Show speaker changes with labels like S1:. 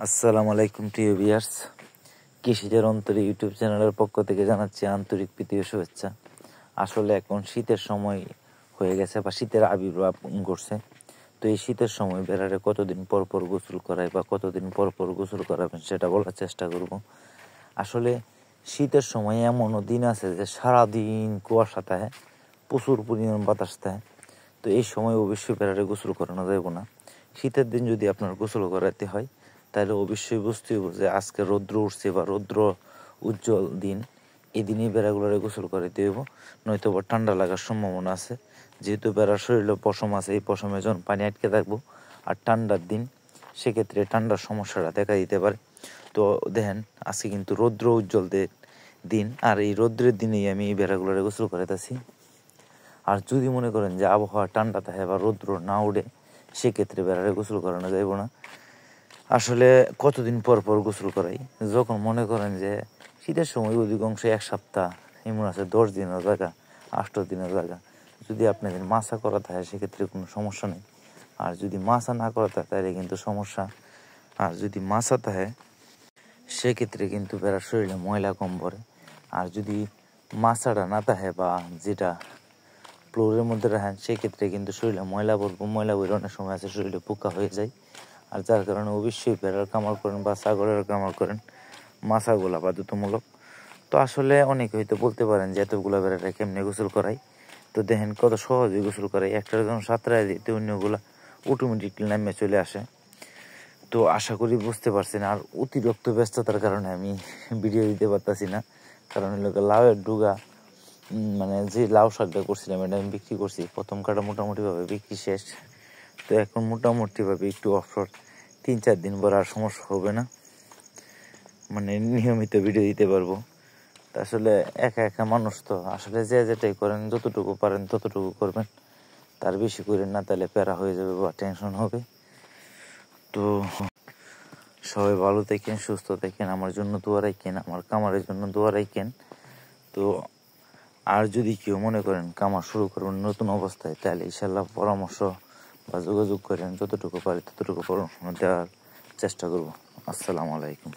S1: আসসালামু আলাইকুম প্রিয় ভিউয়ার্স, কৃষিজের অন্তরে ইউটিউব চ্যানেলের পক্ষ থেকে জানাচ্ছি আন্তরিক প্রীতি ও শুভেচ্ছা। আসলে এখন শীতের সময় হয়ে গেছে বা শীতের আবির্ভাব ঘটছে। তো এই শীতের সময় বেড়ারে কতদিন পর পর গোসল করায় বা কতদিন পর পর গোসল করাবেন সেটা বলার চেষ্টা করব। আসলে শীতের সময় এমনও দিন আছে যে সারাদিন কুয়াশা থাকে, প্রচুর পরিমাণ বাতাস থাকে। তো এই সময় অবশ্যই বেড়ারে গোসল করানো যাবে না। শীতের দিন যদি আপনার গোসল করাতে হয় তাহলে অবশ্যই বুঝতে হবে যে আজকে রৌদ্র উঠছে বা রৌদ্র উজ্জ্বল দিন, এই দিনই বেড়াগুলোরে গোসল করাইতে হইব, নয়তো বা ঠান্ডা লাগার সম্ভাবনা আছে। যেহেতু বেড়ার শরীরে পশম আছে, এই পশমে যখন পানি আটকে থাকবো আর ঠান্ডার দিন, সেক্ষেত্রে ঠান্ডার সমস্যাটা দেখা দিতে পারে। তো দেখেন আজকে কিন্তু রৌদ্র উজ্জ্বল দিন, আর এই রৌদ্রের দিনেই আমি এই বেড়াগুলোরে গোসল করাইতেছি। আর যদি মনে করেন যে আবহাওয়া ঠান্ডা থাকে বা রৌদ্র না উঠে, সেক্ষেত্রে বেড়ারে গোসল করানো যাইব না। আসলে কতদিন পর পর গোসল করাই, যখন মনে করেন যে শীতের সময় অধিকাংশ এক সপ্তাহ, এমন আছে 10 দিনের জায়গা, 8 দিনের জায়গা। যদি আপনাদের মাছা করা থাকে সেক্ষেত্রে কোনো সমস্যা নেই, আর যদি মাছা না করা থাকে তাহলে কিন্তু সমস্যা। আর যদি মাছা থাকে সেক্ষেত্রে কিন্তু বেড়ার শরীরে ময়লা কম পড়ে। আর যদি মাছাটা না থাকে বা যেটা ফ্লোরের মধ্যে রাখেন, সেক্ষেত্রে কিন্তু শরীরে ময়লা পড়বো, ময়লা বলে অনেক সময় আছে শরীরে পোকা হয়ে যায়। আর যার কারণে অবশ্যই বেড়ার কামার করেন বা ছাগলের কামার করেন মাছাগুলা বাধ্যতামূলক। তো আসলে অনেকে হয়তো বলতে পারেন যে এতগুলা বেড়াটা কেমনে গোসল করাই। তো দেখেন কত সহজে গোসল করাই, একটা যখন সাঁতরায় দিতে অন্যগুলা অটোমেটিকলি নামে চলে আসে। তো আশা করি বুঝতে পারছেন। আর অতিরিক্ত ব্যস্ততার কারণে আমি ভিডিও দিতে পারতাছি না, কারণ লাউয়ের ডুগা মানে যে লাউ শাকটা করছিলাম এটা আমি বিক্রি করছি, প্রথম কাটা মোটামুটিভাবে বিক্রি শেষ। তো এখন মোটামুটিভাবে একটু অফসর, 3-4 দিন পর আর সমস্যা হবে না, মানে নিয়মিত ভিডিও দিতে পারবো। তা আসলে একা একা মানুষ, তো আসলে যে যেটাই করেন যতটুকু পারেন ততটুকু করবেন, তার বেশি করেন না, তাহলে প্যারা হয়ে যাবে বা টেনশন হবে। তো সবাই ভালো থাকেন, সুস্থ থাকেন, আমার জন্য দোয়া রাখেন, আমার কামারের জন্য দোয়া রাখেন। তো আর যদি কেউ মনে করেন কামার শুরু করবেন নতুন অবস্থায়, তাহলে ইনশাল্লাহ পরামর্শ বা যোগাযোগ করেন, যতটুকু পারি ততটুকু পরামর্শ দেওয়ার চেষ্টা করব। আসসালামু আলাইকুম।